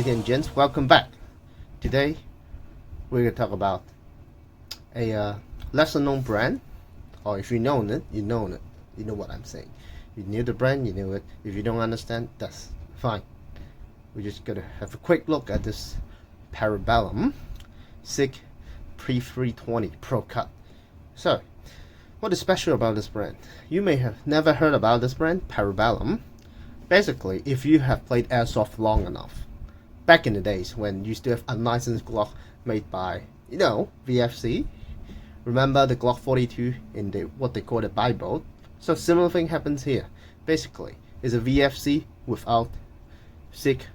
and gents, welcome back. Today we're going to talk about a lesser known brand, or if you know it, you know it. You know what I'm saying. You knew the brand, you knew it. If you don't understand, that's fine. We're just going to have a quick look at this bellum SICK P320 Procut. So, what is special about this brand? You may have never heard about this brand, bellum. Basically, if you have played airsoft long enough, back in the days when you still have unlicensed Glock made by, VFC. Remember the Glock 42 in the what they call the Bible? So similar thing happens here. Basically, it's a VFC without SICK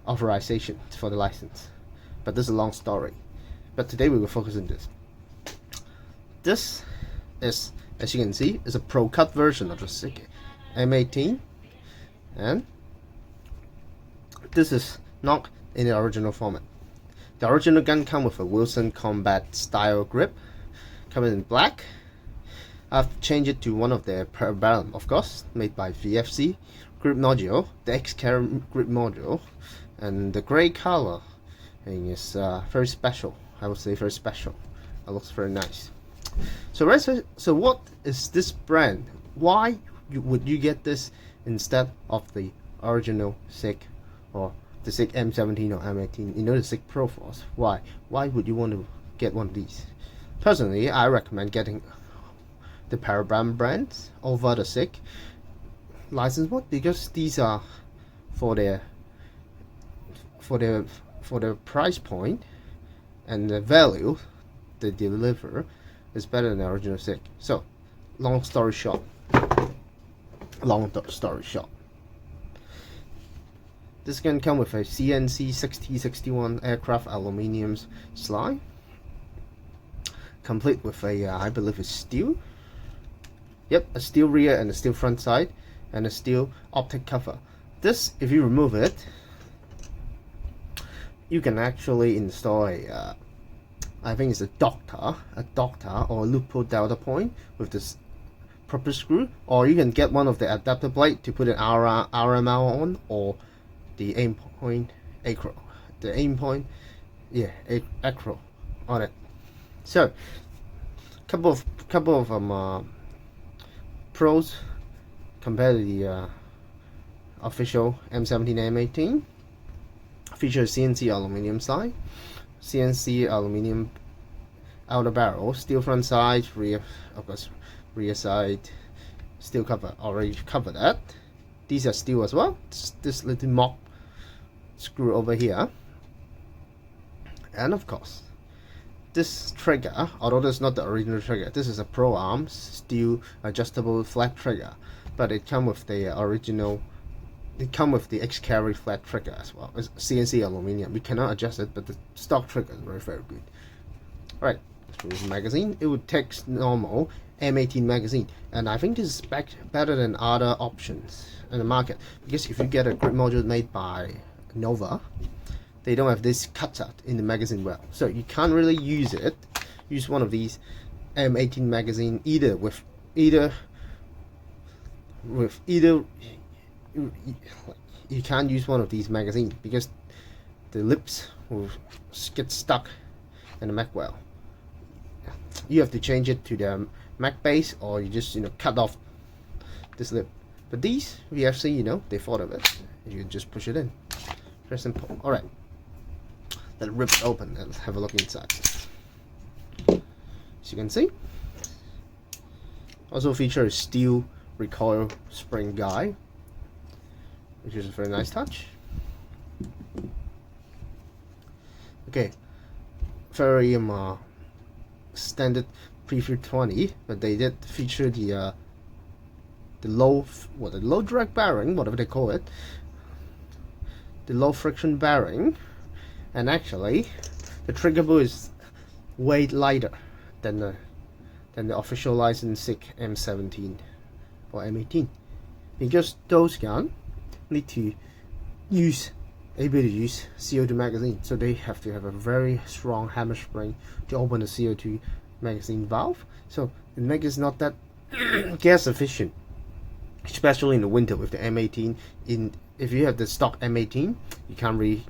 authorization for the license. But this is a long story. But today we will focus on this. This is, as you can see, is a Procut version of the SICK M18. And this is not in the original format. The original gun comes with a Wilson Combat style grip, coming in black. I've changed it to one of the bellum, of course, made by VFC grip module, the X-Carry grip module, and the gray color is very special. I would say very special. It looks very nice. So what is this brand? Why would you get this instead of the original SICK or the SICK M17 or M18? The SICK Pro Force. Why would you want to get one of these? Personally, I recommend getting the bellum brands over the SICK license one, because these are for their price point and the value they deliver is better than the original SICK. So, long story short, this can come with a CNC 6061 aircraft aluminium slide, complete with a I believe it's steel. Yep, a steel rear and a steel front side, and a steel optic cover. This, if you remove it, you can actually install a I think it's a doctor or a loophole delta point with this proper screw, or you can get one of the adapter blade to put an RML on, or the aim point acro, acro on it. So couple of pros compared to the official M17 M18. Features CNC aluminum slide, CNC aluminum outer barrel, steel front side, rear side steel cover. Already covered that. These are steel as well. This little mop screw over here, and of course this trigger, although this is not the original trigger, this is a Pro Arms steel adjustable flat trigger, but it comes with the original. It comes with the X-Carry flat trigger as well. It's CNC aluminum. We cannot adjust it, but the stock trigger is very good. Alright, this magazine. It would take normal M18 magazine, and I think this is better than other options in the market, because if you get a grip module made by Nova, they don't have this cutout in the magazine well, so you can't really use one of these M18 magazine with either you can't use one of these magazines because the lips will get stuck in the mag well. You have to change it to the mag base, or you just cut off this lip. But these VFC, they thought of it. You just push it in. Very simple. Alright, let it rip open and have a look inside. As you can see, also features steel recoil spring guide, which is a very nice touch. Okay, very standard P320, but they did feature the low drag bearing, whatever they call it, the low friction bearing, and actually the trigger pull is way lighter than the official licensed SICK M17 or M18, because those guns need to use CO2 magazine, so they have to have a very strong hammer spring to open the CO2 magazine valve, so the mag is not that gas efficient, especially in the winter with the M18 in if you have the stock M18, you can't really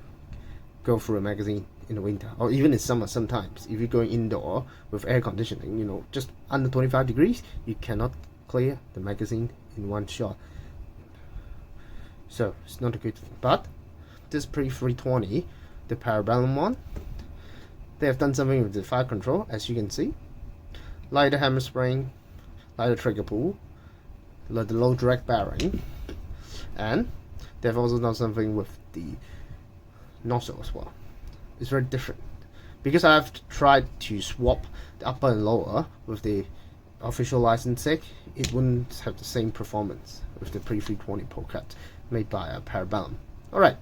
go through a magazine in the winter, or even in summer. Sometimes if you're going indoor with air conditioning, you know, just under 25 degrees, you cannot clear the magazine in one shot. So it's not a good thing. But this P320, the parabellum one, they have done something with the fire control, as you can see. Lighter hammer spring, lighter trigger pull, the low drag bearing, and they've also done something with the nozzle as well. It's very different because I've tried to swap the upper and lower with the official licensing. It wouldn't have the same performance with the P320 Procut made by a parabellum. Alright,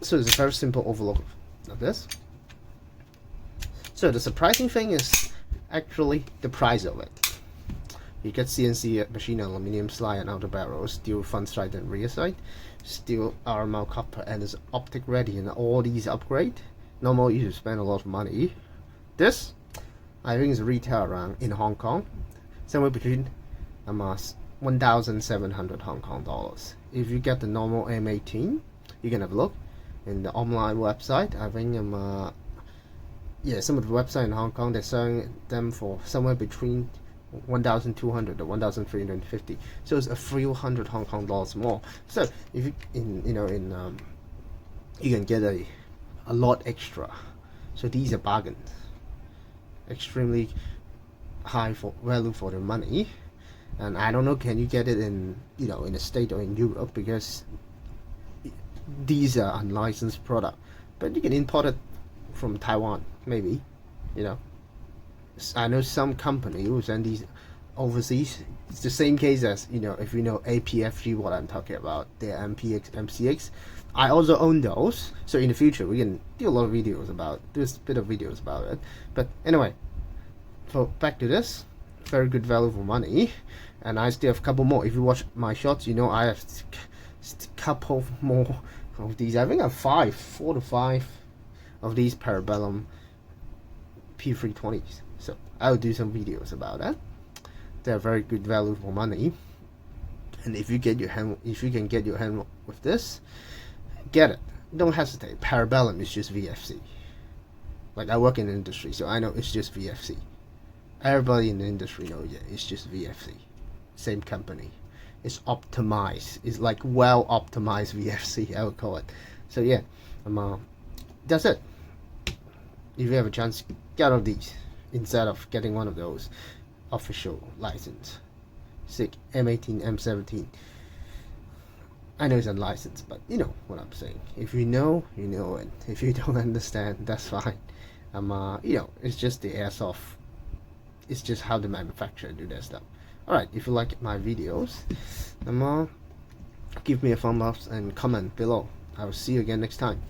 so it's a very simple overlook of this. So the surprising thing is actually the price of it. You get CNC machine aluminum slide and outer barrel, steel front side and rear side, steel RML copper, and it's optic ready, and all these upgrade. Normal you spend a lot of money. This I think is retail around in Hong Kong somewhere between 1,700 Hong Kong dollars. If you get the normal M18, you can have a look in the online website. I think yeah, some of the websites in Hong Kong, they're selling them for somewhere between 1,200 to 1,350. So it's a few hundred Hong Kong dollars more. So if you you can get a lot extra. So these are bargains, extremely high for value for the money. And I don't know, can you get it in in the States or in Europe, because these are unlicensed product, but you can import it from Taiwan maybe. I know some company who send these overseas. It's the same case as if you know APFG, what I'm talking about, the MPX, MCX. I also own those, so in the future we can do a lot of videos about this, bit of videos about it. But anyway, so back to this, very good value for money, and I still have a couple more. If you watch my shots, I have a couple more of these. I think I have 4 to 5 of these parabellum P320s. So I'll do some videos about that. They're very good value for money, and if you can get your hand with this, get it. Don't hesitate. Parabellum is just VFC. Like, I work in the industry, so I know it's just VFC. Everybody in the industry knows, yeah, it's just VFC. Same company. It's optimized. It's like well optimized VFC, I would call it. So yeah, that's it. If you have a chance, get all these instead of getting one of those official license. Sick M18, M17. I know it's unlicensed, but you know what I'm saying. If you know, you know it. If you don't understand, that's fine. It's just the airsoft. It's just how the manufacturer do their stuff. Alright, if you like my videos, give me a thumbs up and comment below. I will see you again next time.